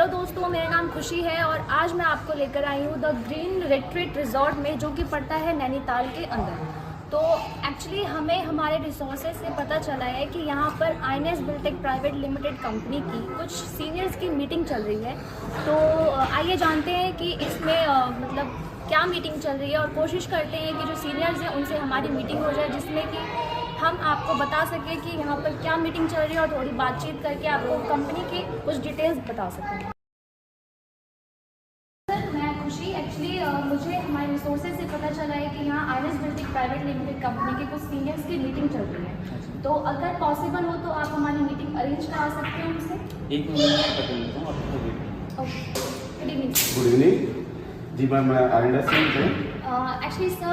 दोस्तों, मेरा नाम खुशी है और आज मैं आपको लेकर आई हूँ द ग्रीन रिट्रीट रिजॉर्ट में, जो कि पड़ता है नैनीताल के अंदर। तो एक्चुअली हमें हमारे रिसोर्सेज से पता चला है कि यहाँ पर INS Biltech private limited company की कुछ सीनियर्स की मीटिंग चल रही है। तो आइए जानते हैं कि इसमें मतलब क्या मीटिंग चल रही है और कोशिश करते हैं कि जो सीनियर्स हैं उनसे हमारी मीटिंग हो जाए, जिसमें कि हम आपको बता सकें कि यहाँ पर क्या मीटिंग चल रही है और थोड़ी बातचीत करके आपको कंपनी की कुछ डिटेल्स बता सकें। सर, मैं खुशी एक्चुअली मुझे हमारे रिसोर्सेज से पता चला है कि यहाँ INS Biltech private limited company के कुछ सीनियर्स की मीटिंग चल रही है। तो अगर पॉसिबल हो तो आप हमारी मीटिंग अरेंज करा सकते हैं उनसे। एक minute good evening. Good evening ji ma'am, मैं INS से हूँ। एक्चुअली सर,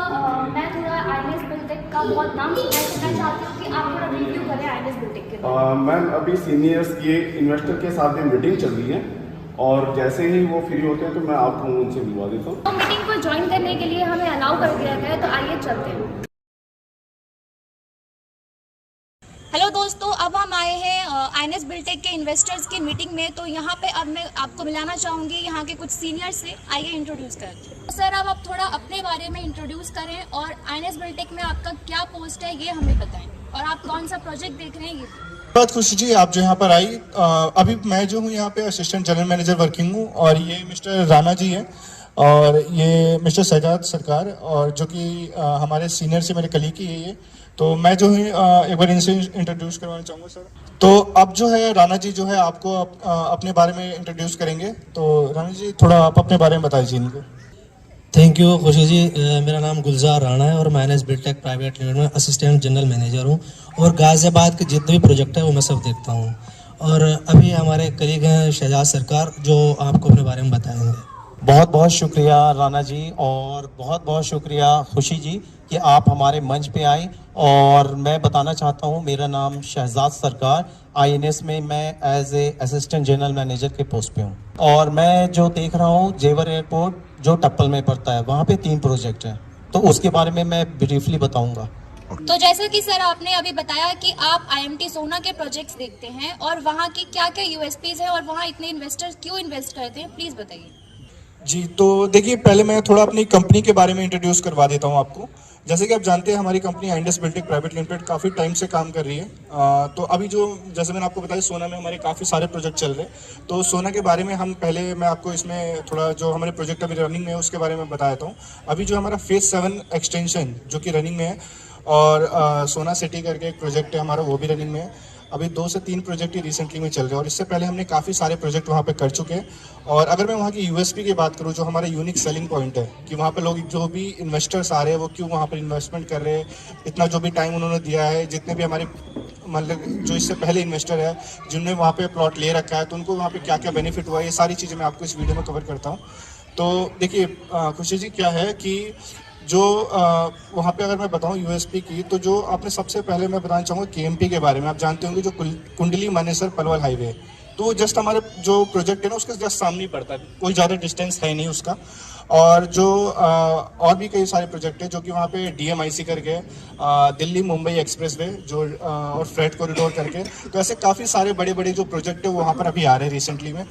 मैं थोड़ा INS बिल्टेक का बहुत नाम सुना है, तो मैं चाहती हूँ कि आप थोड़ा रिव्यू करें INS बिल्टेक के बारे में। मैम, अभी सीनियर्स ये इन्वेस्टर के साथ में मीटिंग चल रही है और जैसे ही वो फ्री होते हैं तो मैं आपको उनसे मिलवा देता हूँ। तो मीटिंग को ज्वाइन करने के लिए हमें अलाउ कर दिया गया है, तो आइए चलते हैं। हेलो दोस्तों, अब हम आए हैं INS बिल्टेक के इन्वेस्टर्स की मीटिंग में। तो यहाँ पे अब मैं आपको मिलाना चाहूँगी यहाँ के कुछ सीनियर्स से। आइए इंट्रोड्यूस करते हैं। सर, अब आप थोड़ा अपने बारे में इंट्रोड्यूस करें और INS बिल्टेक में आपका क्या पोस्ट है ये हमें बताएं, और आप कौन सा प्रोजेक्ट देख रहे हैं ये। बहुत खुशी जी, आप जो यहाँ पर आई। अभी मैं जो हूँ यहाँ पे असिस्टेंट जनरल मैनेजर वर्किंग हूँ, और ये मिस्टर राणा जी हैं और ये मिस्टर सजाद सरकार, और जो कि हमारे सीनियर से मेरे कलीग ही है ये। तो मैं जो है एक बार इनसे इंट्रोड्यूस करवाना चाहूँगा सर। तो अब जो है राणा जी जो है आपको अपने बारे में इंट्रोड्यूस करेंगे। तो राणा जी, थोड़ा आप अपने बारे में बताइए इनको। थैंक यू खुशी जी। मेरा नाम गुलजार राणा है और मैं INS बिल्टेक प्राइवेट लिमिटेड में असिस्टेंट जनरल मैनेजर हूँ, और गाजियाबाद के जितने भी प्रोजेक्ट है वो मैं सब देखता हूँ। और अभी हमारे कलीग हैं शहजाद सरकार, जो आपको अपने बारे में बताएंगे। बहुत बहुत शुक्रिया राणा जी, और बहुत बहुत शुक्रिया खुशी जी कि आप हमारे मंच पे आई। और मैं बताना चाहता हूँ, मेरा नाम शहजाद सरकार, INS में मैं as a assistant general manager के पोस्ट पे हूँ। और मैं जो देख रहा हूँ जेवर एयरपोर्ट जो टप्पल में पड़ता है, वहाँ पे 3 प्रोजेक्ट हैं, तो उसके बारे में मैं ब्रीफली बताऊँगा। तो जैसा कि सर आपने अभी बताया कि आप IMT सोना के प्रोजेक्ट्स देखते हैं और वहाँ की क्या क्या USPs है और वहाँ इतने इन्वेस्टर्स क्यों इन्वेस्ट करते हैं, प्लीज़ बताइए। जी, तो देखिए, पहले मैं थोड़ा अपनी कंपनी के बारे में इंट्रोड्यूस करवा देता हूँ आपको। जैसे कि आप जानते हैं, हमारी company INS Biltech private limited काफ़ी टाइम से काम कर रही है। तो अभी जो जैसे मैंने आपको बताया, सोना में हमारे काफ़ी सारे प्रोजेक्ट चल रहे हैं। तो सोना के बारे में हम पहले मैं आपको इसमें थोड़ा जो हमारे प्रोजेक्ट अभी रनिंग में है उसके बारे में बता देता हूँ। अभी जो हमारा फेज 7 एक्सटेंशन जो कि रनिंग में है, और सोना सिटी करके एक प्रोजेक्ट है हमारा, वो भी रनिंग में है। अभी 2 से 3 प्रोजेक्ट ही रिसेंटली में चल रहे हैं, और इससे पहले हमने काफ़ी सारे प्रोजेक्ट वहाँ पे कर चुके हैं। और अगर मैं वहाँ की USP की बात करूँ, जो हमारा यूनिक सेलिंग पॉइंट है कि वहाँ पे लोग जो भी इन्वेस्टर्स आ रहे हैं वो क्यों वहाँ पर इन्वेस्टमेंट कर रहे हैं, इतना जो भी टाइम उन्होंने दिया है, जितने भी हमारे मतलब जो इससे पहले इन्वेस्टर है जिनने वहाँ पे प्लॉट ले रखा है, तो उनको वहाँ पे क्या क्या बेनिफिट हुआ है, ये सारी चीज़ें मैं आपको इस वीडियो में कवर करता हूँ। तो देखिए खुशी जी, क्या है कि जो वहाँ पे अगर मैं बताऊँ USP की, तो जो आपने सबसे पहले मैं बताना चाहूँगा KMP के बारे में। आप जानते होंगे जो कुंडली मानेसर पलवल हाईवे, तो जस्ट हमारे जो प्रोजेक्ट है ना उसके जस्ट सामने ही पड़ता है, कोई ज़्यादा डिस्टेंस है नहीं उसका। और जो और भी कई सारे प्रोजेक्ट हैं जो कि वहाँ पे DMIC करके, दिल्ली मुंबई एक्सप्रेस वे जो और फ्रेट कॉरिडोर करके, तो ऐसे काफ़ी सारे बड़े बड़े जो प्रोजेक्ट है वो वहाँ पर अभी आ रहे हैं रिसेंटली में।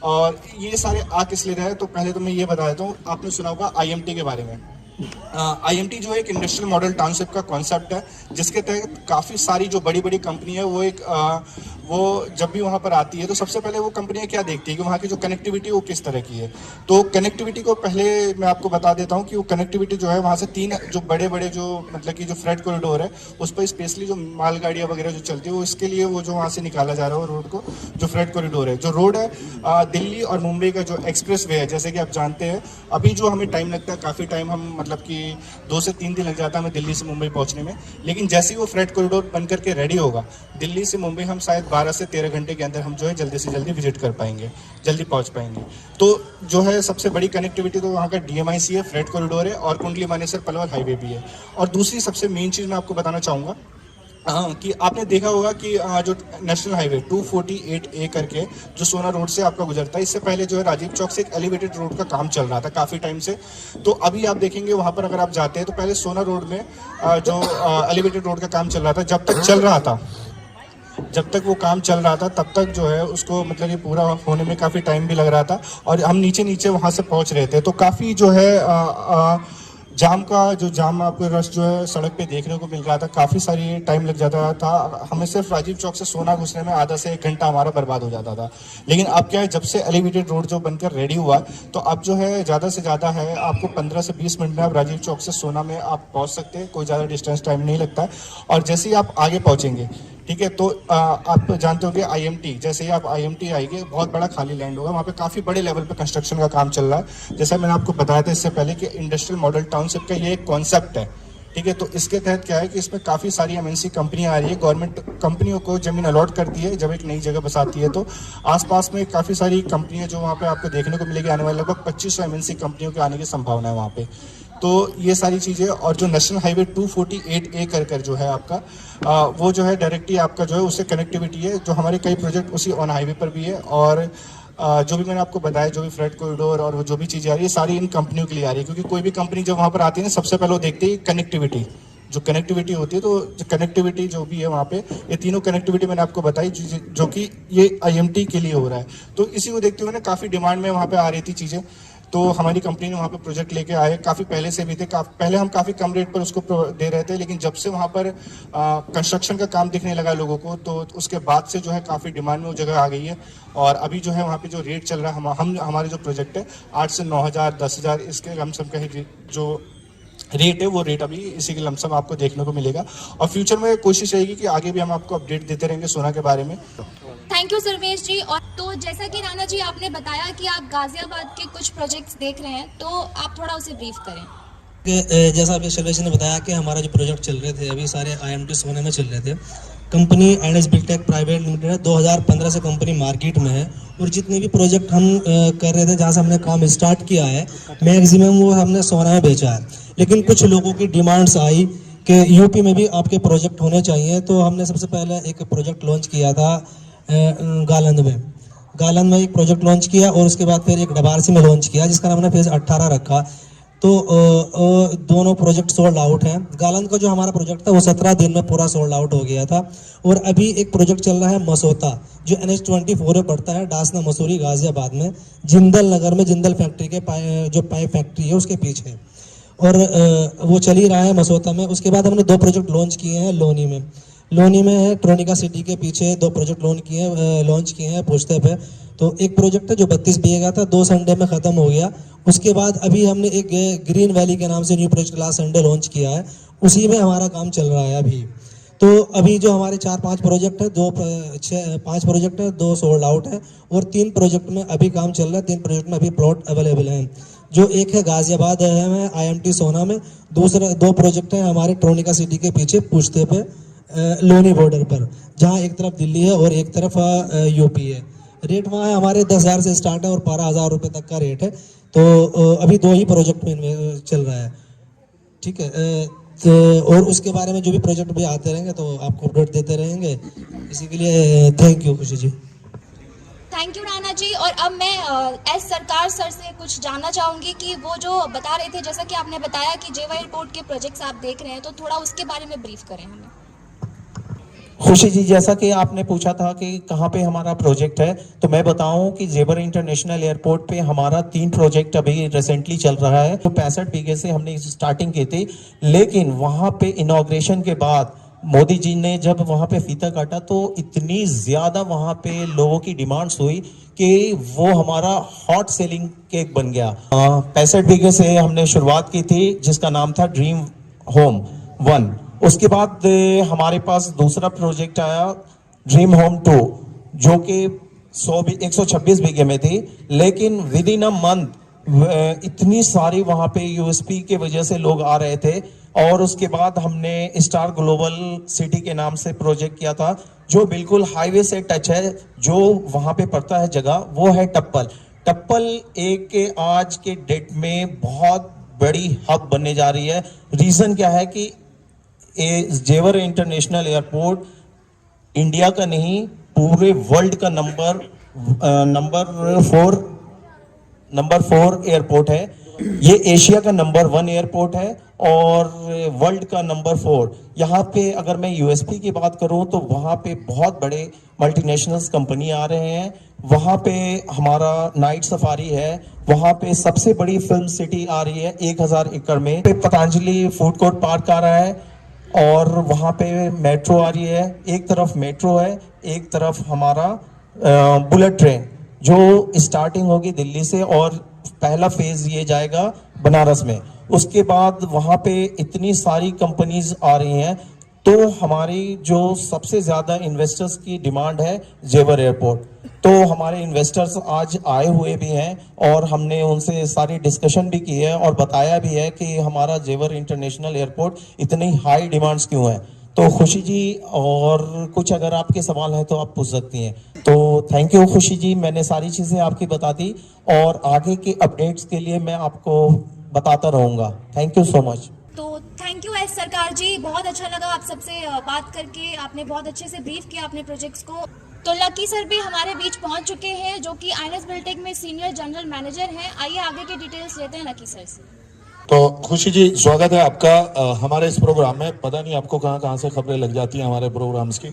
और ये सारे आ किस लिए रहे हैं, तो पहले तो मैं ये बता देता हूँ, आपने सुना होगा IMT के बारे में। IMT जो है एक इंडस्ट्रियल मॉडल टाउनशिप का कॉन्सेप्ट है, जिसके तहत काफ़ी सारी जो बड़ी बड़ी कंपनी है वो जब भी वहाँ पर आती है तो सबसे पहले वो कंपनियाँ क्या देखती है कि वहाँ की जो कनेक्टिविटी वो किस तरह की है। तो कनेक्टिविटी को पहले मैं आपको बता देता हूँ कि वो कनेक्टिविटी जो है वहाँ से 3 जो बड़े बड़े जो मतलब कि जो फ्रेट कॉरिडोर है उस पर स्पेशली जो मालगाड़ियाँ वगैरह जो चलती है वो इसके लिए वो जो वहाँ से निकाला जा रहा है रोड को, जो फ्रेट कॉरिडोर है। जो रोड है दिल्ली और मुंबई का जो एक्सप्रेस वे है, जैसे कि आप जानते हैं अभी जो हमें टाइम लगता है, काफ़ी टाइम हम मतलब कि 2 से 3 दिन लग जाता है हमें दिल्ली से मुंबई पहुंचने में, लेकिन जैसे ही वो फ्रेट कॉरिडोर बन करके रेडी होगा, दिल्ली से मुंबई हम शायद 12 से 13 घंटे के अंदर हम जो है जल्दी से जल्दी विजिट कर पाएंगे, जल्दी पहुंच पाएंगे। तो जो है सबसे बड़ी कनेक्टिविटी तो वहाँ का DMIC है, फ्रेट कॉरिडोर है, और कुंडली मानेसर पलवल हाईवे भी है। और दूसरी सबसे मेन चीज़ मैं आपको बताना चाहूँगा कि आपने देखा होगा कि जो नेशनल हाईवे 248A करके जो सोना रोड से आपका गुजरता है, इससे पहले जो है राजीव चौक से एक एलिवेटेड रोड का काम चल रहा था काफ़ी टाइम से। तो अभी आप देखेंगे वहाँ पर अगर आप जाते हैं तो पहले सोना रोड में जो एलिवेटेड रोड का काम चल रहा था, जब तक चल रहा था जब तक वो काम चल रहा था तब तक जो है उसको मतलब ये पूरा होने में काफ़ी टाइम भी लग रहा था और हम नीचे नीचे वहाँ से पहुँच रहे थे, तो काफ़ी जो है जाम आपको रश जो है सड़क पे देखने को मिल रहा था, काफ़ी सारी टाइम लग जाता था। हमें सिर्फ राजीव चौक से सोना घुसने में आधा से 1 घंटा हमारा बर्बाद हो जाता था। लेकिन अब क्या है, जब से एलिवेटेड रोड जो बनकर रेडी हुआ तो अब जो है ज़्यादा से ज़्यादा है आपको 15 से 20 मिनट में आप राजीव चौक से सोना में आप पहुँच सकते हैं, कोई ज़्यादा डिस्टेंस टाइम नहीं लगता है। और जैसे ही आप आगे पहुँचेंगे, ठीक है, तो आप जानते होंगे IMT, जैसे ही आप IMT आएंगे बहुत बड़ा खाली लैंड होगा, वहाँ पे काफ़ी बड़े लेवल पे कंस्ट्रक्शन का काम चल रहा है। जैसा मैंने आपको बताया था इससे पहले कि इंडस्ट्रियल मॉडल टाउनशिप का ये एक कॉन्सेप्ट है, ठीक है। तो इसके तहत क्या है कि इसमें काफ़ी सारी MNC कंपनियां आ रही है, गवर्नमेंट कंपनियों को ज़मीन अलॉट करती है जब एक नई जगह बसाती है, तो आसपास में काफ़ी सारी कंपनियां जो वहाँ पे आपको देखने को मिलेगी, आने वाले लगभग 2500 MNC कंपनियों के आने की संभावना है वहाँ पे। तो ये सारी चीज़ें, और जो नेशनल हाईवे 248A कर जो है आपका वो जो है डायरेक्टली आपका जो है उससे कनेक्टिविटी है, जो हमारे कई प्रोजेक्ट उसी ऑन हाईवे पर भी है। और जो भी मैंने आपको बताया, जो भी फ्रेट कॉरिडोर और जो भी चीज़ें आ रही है सारी इन कंपनियों के लिए आ रही है, क्योंकि कोई भी कंपनी जब वहाँ पर आती है ना, सबसे पहले वो देखती है कनेक्टिविटी, जो कनेक्टिविटी होती है। तो कनेक्टिविटी जो भी है वहाँ पे, ये तीनों कनेक्टिविटी मैंने आपको बताई जो कि ये IMT के लिए हो रहा है। तो इसी को देखते हुए ना काफ़ी डिमांड में वहाँ पे आ रही थी चीज़ें, तो हमारी कंपनी ने वहाँ पे प्रोजेक्ट लेके आए, काफ़ी पहले से भी थे, पहले हम काफ़ी कम रेट पर उसको दे रहे थे, लेकिन जब से वहाँ पर कंस्ट्रक्शन का काम दिखने लगा लोगों को, तो उसके बाद से जो है काफ़ी डिमांड में वो जगह आ गई है। और अभी जो है वहाँ पे जो रेट चल रहा है, हमारे जो प्रोजेक्ट है 8 से 9,000 10,000 इसके लमसम का ही जो रेट है, वो रेट अभी इसी के लमसम आपको देखने को मिलेगा। और फ्यूचर में कोशिश रहेगी कि आगे भी हम आपको अपडेट देते रहेंगे सोना के बारे में। थैंक यू सर्वेश जी। और तो जैसा कि राणा जी आपने बताया कि आप गाजियाबाद के कुछ प्रोजेक्ट्स देख रहे हैं, तो आप थोड़ा उसे ब्रीफ करें। जैसा अभी सर्वेश ने बताया कि हमारा जो प्रोजेक्ट चल रहे थे अभी सारे IMT सोने में चल रहे थे। Company INS Biltech private limited है, 2015 से कंपनी मार्केट में है, और जितने भी प्रोजेक्ट हम कर रहे थे, जहाँ से हमने काम स्टार्ट किया है, मैक्सिमम वो हमने सोना में बेचा है। लेकिन कुछ लोगों की डिमांड्स आई कि यूपी में भी आपके प्रोजेक्ट होने चाहिए, तो हमने सबसे पहले एक प्रोजेक्ट लॉन्च किया था गालंद में एक प्रोजेक्ट लॉन्च किया, और उसके बाद फिर एक डबारसी में लॉन्च किया जिसका नाम हमने फेज 18 रखा। तो दोनों प्रोजेक्ट सोल्ड आउट हैं। गालंद का जो हमारा प्रोजेक्ट था वो 17 दिन में पूरा सोल्ड आउट हो गया था। और अभी एक प्रोजेक्ट चल रहा है मसोता, जो NH24 में पड़ता है, डासना मसूरी गाजियाबाद में, जिंदल नगर में, जिंदल फैक्ट्री के जो पाइप फैक्ट्री है उसके पीछे, और वो चल ही रहा है मसोता में। उसके बाद हमने 2 प्रोजेक्ट लॉन्च किए हैं लोनी में है, ट्रोनिका सिटी के पीछे 2 प्रोजेक्ट लॉन्च किए हैं पुश्ते पे। तो एक प्रोजेक्ट है जो 32 बीघे का था, 2 संडे में ख़त्म हो गया। उसके बाद अभी हमने एक ग्रीन वैली के नाम से new project last Sunday launch किया है, उसी में हमारा काम चल रहा है अभी। तो अभी जो हमारे 4-5 प्रोजेक्ट है, 5 प्रोजेक्ट है, 2 सोल्ड आउट है, और 3 प्रोजेक्ट में अभी काम चल रहा है। 3 प्रोजेक्ट में अभी प्लॉट अवेलेबल हैं, जो एक है गाजियाबाद है IMT सोना में, दूसरा 2 प्रोजेक्ट है हमारे ट्रोनिका सिटी के पीछे पुश्ते पे लोनी बॉर्डर पर, जहाँ एक तरफ दिल्ली है और एक तरफ यूपी है। रेट वहाँ हमारे 10,000 से स्टार्ट है और 12,000 रुपये तक का रेट है। तो अभी 2 ही प्रोजेक्ट में चल रहा है, ठीक है। तो और उसके बारे में जो भी प्रोजेक्ट भी आते रहेंगे तो आपको अपडेट देते रहेंगे। इसी के लिए थैंक यू खुशी जी। Thank you Rana ji. और अब मैं एस सरकार सर से कुछ जानना चाहूँगी कि वो जो बता रहे थे, जैसा कि आपने बताया कि जेवर एयरपोर्ट के प्रोजेक्ट्स आप देख रहे हैं, तो थोड़ा उसके बारे में ब्रीफ करें हमें। खुशी जी, जैसा कि आपने पूछा था कि कहाँ पे हमारा प्रोजेक्ट है, तो मैं बताऊं कि जेवर इंटरनेशनल एयरपोर्ट पे हमारा 3 प्रोजेक्ट अभी रिसेंटली चल रहा है। तो 65 बीघे से हमने स्टार्टिंग की थी, लेकिन वहाँ पे इनॉग्रेशन के बाद मोदी जी ने जब वहाँ पे फीता काटा तो इतनी ज़्यादा वहाँ पे लोगों की डिमांड्स हुई कि वो हमारा हॉट सेलिंग केक बन गया। 65 बीघे से हमने शुरुआत की थी, जिसका नाम था ड्रीम होम 1। उसके बाद हमारे पास दूसरा प्रोजेक्ट आया ड्रीम होम 2, जो कि 126 बीघे में थी, लेकिन विद इन अ मंथ इतनी सारी वहाँ पे USP के वजह से लोग आ रहे थे। और उसके बाद हमने स्टार ग्लोबल सिटी के नाम से प्रोजेक्ट किया था, जो बिल्कुल हाईवे से टच है। जो वहाँ पे पड़ता है जगह वो है टप्पल एक के आज के डेट में बहुत बड़ी हब बनने जा रही है। रीज़न क्या है कि जेवर इंटरनेशनल एयरपोर्ट इंडिया का नहीं, पूरे वर्ल्ड का नंबर 4 एयरपोर्ट है। ये एशिया का नंबर 1 एयरपोर्ट है और वर्ल्ड का नंबर 4। यहाँ पे अगर मैं यूएसपी की बात करूँ तो वहाँ पे बहुत बड़े मल्टीनेशनल्स कंपनी आ रहे हैं। वहाँ पे हमारा नाइट सफारी है, वहाँ पे सबसे बड़ी फिल्म सिटी आ रही है 1000 एकड़ में। पे पतंजलि फूड कोर्ट पार्क आ रहा है और वहाँ पे मेट्रो आ रही है। एक तरफ मेट्रो है, एक तरफ हमारा बुलेट ट्रेन जो स्टार्टिंग होगी दिल्ली से और पहला फेज ये जाएगा बनारस में। उसके बाद वहाँ पे इतनी सारी कंपनीज आ रही हैं, तो हमारी जो सबसे ज़्यादा इन्वेस्टर्स की डिमांड है जेवर एयरपोर्ट। तो हमारे इन्वेस्टर्स आज आए हुए भी हैं और हमने उनसे सारी डिस्कशन भी की है और बताया भी है कि हमारा जेवर इंटरनेशनल एयरपोर्ट इतनी हाई डिमांड्स क्यों है। तो खुशी जी, और कुछ अगर आपके सवाल हैं तो आप पूछ सकती हैं। तो थैंक यू खुशी जी, मैंने सारी चीज़ें आपकी बता दी और आगे के अपडेट्स के लिए मैं आपको बताता रहूँगा। Thank you so much. तो थैंक यू एस सरकार जी, बहुत अच्छा लगा आप सबसे बात करके। आपने बहुत अच्छे से ब्रीफ किया अपने प्रोजेक्ट्स को। तो लकी सर भी हमारे बीच पहुंच चुके हैं, जो कि आईएनएस बिल्टेक में सीनियर जनरल मैनेजर हैं। आइए आगे के डिटेल्स लेते हैं लकी सर से। तो खुशी जी, स्वागत है आपका हमारे इस प्रोग्राम में। पता नहीं आपको कहाँ कहाँ से खबरें लग जाती हैं हमारे प्रोग्राम्स की।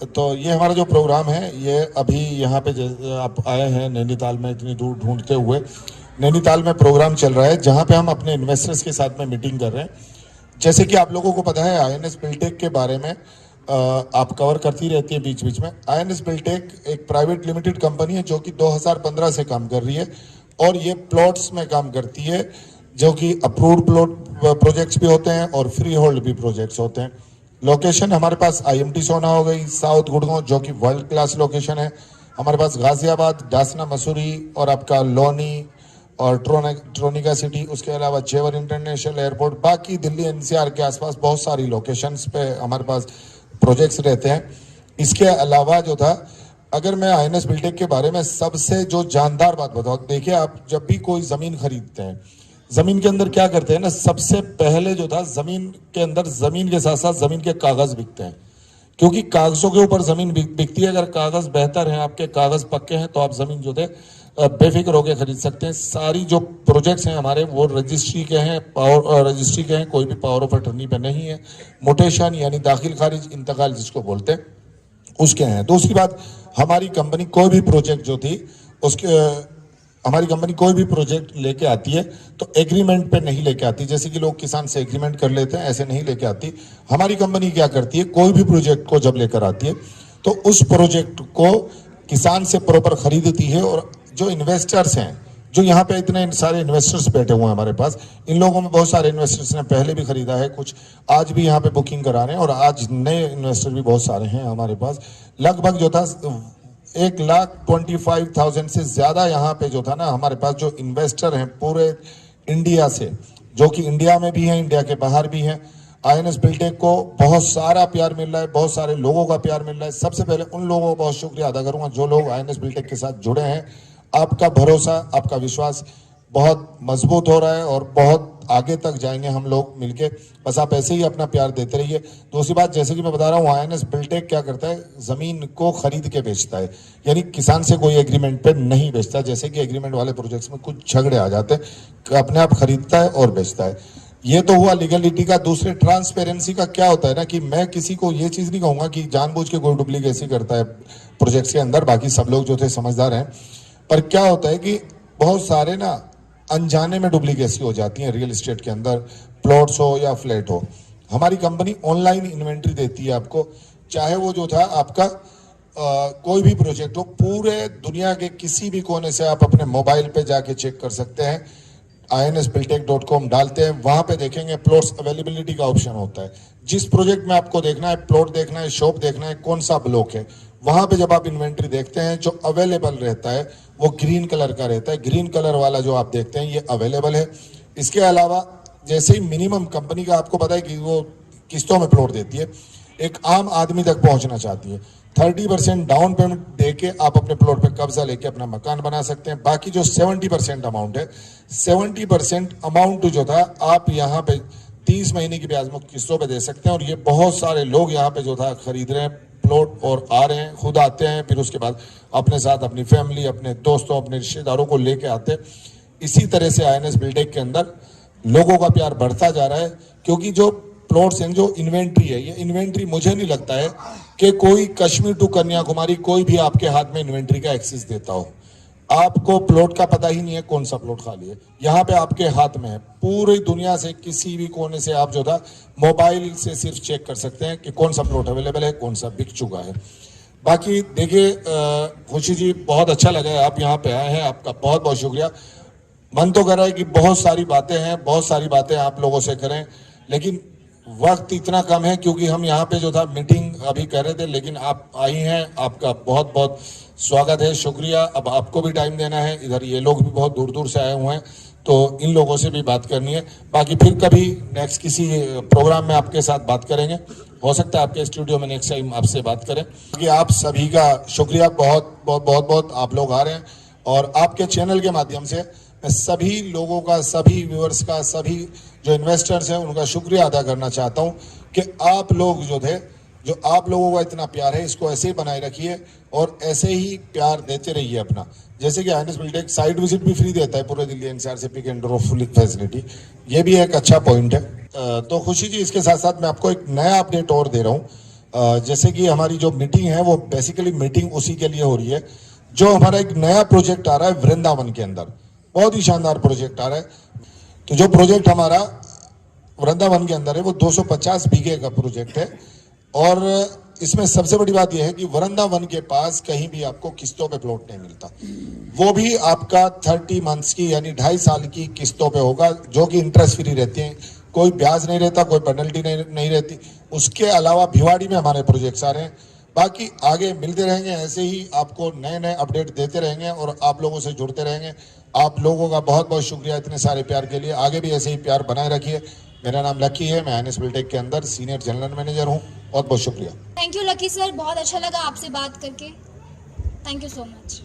तो ये हमारा जो प्रोग्राम है, ये अभी यहाँ पे आप आए हैं नैनीताल में इतनी दूर ढूंढते हुए। नैनीताल में प्रोग्राम चल रहा है जहाँ पे हम अपने इन्वेस्टर्स के साथ में मीटिंग कर रहे हैं। जैसे कि आप लोगों को पता है, आईएनएस बिल्टेक के बारे में आप कवर करती रहती है बीच बीच में। आईएनएस बिल्टेक एक प्राइवेट लिमिटेड कंपनी है जो कि 2015 से काम कर रही है और ये प्लॉट्स में काम करती है, जो कि अप्रूव्ड प्लॉट प्रोजेक्ट्स भी होते हैं और फ्री होल्ड भी प्रोजेक्ट्स होते हैं। लोकेशन हमारे पास आईएमटी सोना हो गई, साउथ गुड़गांव जो कि वर्ल्ड क्लास लोकेशन है। हमारे पास गाजियाबाद, डासना मसूरी और आपका लोनी और ट्रोनिका सिटी, उसके अलावा जेवर इंटरनेशनल एयरपोर्ट, बाकी दिल्ली एनसीआर के आसपास बहुत सारी लोकेशंस पे हमारे पास प्रोजेक्ट्स रहते हैं। इसके अलावा जो था, अगर मैं आईएनएस बिल्टेक के बारे में सबसे जो जानदार बात बताऊं, देखिए आप जब भी कोई जमीन खरीदते हैं, जमीन के अंदर क्या करते हैं ना, सबसे पहले जो था जमीन के अंदर जमीन के साथ साथ जमीन के कागज बिकते हैं, क्योंकि कागजों के ऊपर जमीन बिकती है। अगर कागज बेहतर हैं, आपके कागज पक्के हैं, तो आप जमीन जो थे बेफिक्र होकर खरीद सकते हैं। सारी जो प्रोजेक्ट्स हैं हमारे, वो रजिस्ट्री के हैं, रजिस्ट्री के हैं, कोई भी पावर ऑफ अटर्नी पे नहीं है। मोटेशन यानी दाखिल खारिज इंतकाल जिसको बोलते हैं, उसके हैं। दूसरी बात, हमारी कंपनी कोई भी प्रोजेक्ट जो थी हमारी कंपनी कोई भी प्रोजेक्ट लेके आती है तो एग्रीमेंट पे नहीं लेके आती। जैसे कि लोग किसान से एग्रीमेंट कर लेते हैं, ऐसे नहीं लेके आती। हमारी कंपनी क्या करती है, कोई भी प्रोजेक्ट को जब लेकर आती है तो उस प्रोजेक्ट को किसान से प्रॉपर खरीदती है। और जो इन्वेस्टर्स हैं, जो यहाँ पे इतने सारे इन्वेस्टर्स बैठे हुए हैं हमारे पास, इन लोगों में बहुत सारे इन्वेस्टर्स ने पहले भी खरीदा है, कुछ आज भी यहाँ पे बुकिंग करा रहे हैं और आज नए इन्वेस्टर भी बहुत सारे हैं हमारे पास। लगभग जो था 1,25,000 से ज्यादा यहाँ पे जो था ना, हमारे पास जो इन्वेस्टर हैं पूरे इंडिया से, जो कि इंडिया में भी हैं, इंडिया के बाहर भी हैं। आईएनएस बिल्टेक को बहुत सारा प्यार मिल रहा है, बहुत सारे लोगों का प्यार मिल रहा है। सबसे पहले उन लोगों को बहुत शुक्रिया अदा करूंगा जो लोग आईएनएस बिल्टेक के साथ जुड़े हैं। आपका भरोसा, आपका विश्वास बहुत मजबूत हो रहा है और बहुत आगे तक जाएंगे हम लोग मिलके। बस आप ऐसे ही अपना प्यार देते रहिए। दूसरी बात, जैसे कि मैं बता रहा हूँ, आईएनएस बिल्टेक क्या करता है, जमीन को खरीद के बेचता है, यानी किसान से कोई एग्रीमेंट पे नहीं बेचता। जैसे कि एग्रीमेंट वाले प्रोजेक्ट्स में कुछ झगड़े आ जाते हैं, अपने आप खरीदता है और बेचता है। ये तो हुआ लीगलिटी का। दूसरे ट्रांसपेरेंसी का क्या होता है ना, कि मैं किसी को ये चीज नहीं कहूंगा कि जानबूझ के कोई डुप्लीकेसी करता है प्रोजेक्ट्स के अंदर। बाकी सब लोग जो थे समझदार हैं, पर क्या होता है कि बहुत सारे ना अनजाने में डुप्लीकेसी हो जाती है रियल एस्टेट के अंदर, प्लॉट्स हो या फ्लैट हो। हमारी कंपनी ऑनलाइन इन्वेंट्री देती है आपको, चाहे वो जो था आपका कोई भी प्रोजेक्ट हो, पूरे दुनिया के किसी भी कोने से आप अपने मोबाइल पे जाके चेक कर सकते हैं। insbiltech.com डालते हैं, वहां पे देखेंगे प्लॉट्स अवेलेबिलिटी का ऑप्शन होता है। जिस प्रोजेक्ट में आपको देखना है, प्लॉट देखना है, शॉप देखना है, कौन सा ब्लॉक है, वहां पे जब आप इन्वेंट्री देखते हैं, जो अवेलेबल रहता है वो ग्रीन कलर का रहता है। ग्रीन कलर वाला जो आप देखते हैं ये अवेलेबल है। इसके अलावा जैसे ही मिनिमम कंपनी का आपको पता है कि वो किस्तों में प्लॉट देती है, एक आम आदमी तक पहुंचना चाहती है। 30% डाउन पेमेंट देके आप अपने प्लॉट पे कब्जा लेके अपना मकान बना सकते हैं। बाकी जो 70% अमाउंट है, 70% अमाउंट जो था आप यहाँ पे 30 महीने की ब्याज मुक्त किस्तों पे दे सकते हैं। और ये बहुत सारे लोग यहाँ पे जो था खरीद रहे हैं प्लॉट और आ रहे हैं, खुद आते हैं, फिर उसके बाद अपने साथ अपनी फैमिली, अपने दोस्तों, अपने रिश्तेदारों को लेके आते हैं। इसी तरह से आईएनएस बिल्टेक के अंदर लोगों का प्यार बढ़ता जा रहा है, क्योंकि जो प्लॉट्स हैं, जो इन्वेंट्री है, ये इन्वेंट्री मुझे नहीं लगता है कि कोई कश्मीर टू कन्याकुमारी कोई भी आपके हाथ में इन्वेंट्री का एक्सेस देता हो। आपको प्लॉट का पता ही नहीं है कौन सा प्लॉट खाली है, यहाँ पे आपके हाथ में है। पूरी दुनिया से किसी भी कोने से आप जो था मोबाइल से सिर्फ चेक कर सकते हैं कि कौन सा प्लॉट अवेलेबल है, कौन सा बिक चुका है। बाकी देखिए खुशी जी, बहुत अच्छा लगा आप यहाँ पे आए हैं, आपका बहुत बहुत शुक्रिया। मन तो कर रहा है कि बहुत सारी बातें हैं, बहुत सारी बातें आप लोगों से करें, लेकिन वक्त इतना कम है, क्योंकि हम यहाँ पे जो था मीटिंग अभी कर रहे थे, लेकिन आप आई हैं, आपका बहुत बहुत स्वागत है, शुक्रिया। अब आपको भी टाइम देना है, इधर ये लोग भी बहुत दूर दूर से आए हुए हैं, तो इन लोगों से भी बात करनी है। बाकी फिर कभी नेक्स्ट किसी प्रोग्राम में आपके साथ बात करेंगे, हो सकता है आपके स्टूडियो में नेक्स्ट टाइम आपसे बात करें। क्योंकि आप सभी का शुक्रिया, बहुत बहुत बहुत बहुत आप लोग आ रहे हैं, और आपके चैनल के माध्यम से मैं सभी लोगों का, सभी व्यूअर्स का, सभी जो इन्वेस्टर्स हैं उनका शुक्रिया अदा करना चाहता हूं कि आप लोग जो थे, जो आप लोगों का इतना प्यार है, इसको ऐसे ही बनाए रखिए और ऐसे ही प्यार देते रहिए अपना। जैसे कि आईएनएस बिल्टेक साइट विजिट भी फ्री देता है पूरे दिल्ली एनसीआर से, pick and drop full facility, ये भी एक अच्छा पॉइंट है। तो खुशी जी, इसके साथ साथ मैं आपको एक नया अपडेट और दे रहा हूँ। जैसे कि हमारी जो मीटिंग है वो बेसिकली मीटिंग उसी के लिए हो रही है, जो हमारा एक नया प्रोजेक्ट आ रहा है वृंदावन के अंदर, बहुत ही शानदार प्रोजेक्ट आ रहा है। तो जो प्रोजेक्ट हमारा वृंदावन के अंदर है वो 250 बीघे का प्रोजेक्ट है, और इसमें सबसे बड़ी बात यह है कि वृंदावन के पास कहीं भी आपको किस्तों पे प्लॉट नहीं मिलता, वो भी आपका 30 मंथ्स की यानी 2.5 साल की किस्तों पे होगा, जो कि इंटरेस्ट फ्री रहती हैं, कोई ब्याज नहीं रहता, कोई पेनल्टी नहीं रहती। उसके अलावा भिवाड़ी में हमारे प्रोजेक्ट्स आ रहे हैं। बाकी आगे मिलते रहेंगे, ऐसे ही आपको नए नए अपडेट देते रहेंगे और आप लोगों से जुड़ते रहेंगे। आप लोगों का बहुत बहुत शुक्रिया इतने सारे प्यार के लिए, आगे भी ऐसे ही प्यार बनाए रखिए। मेरा नाम लकी है, मैं आईएनएस बिल्टेक के अंदर सीनियर जनरल मैनेजर हूँ। बहुत बहुत शुक्रिया। थैंक यू लकी सर, बहुत अच्छा लगा आपसे बात करके। Thank you so much.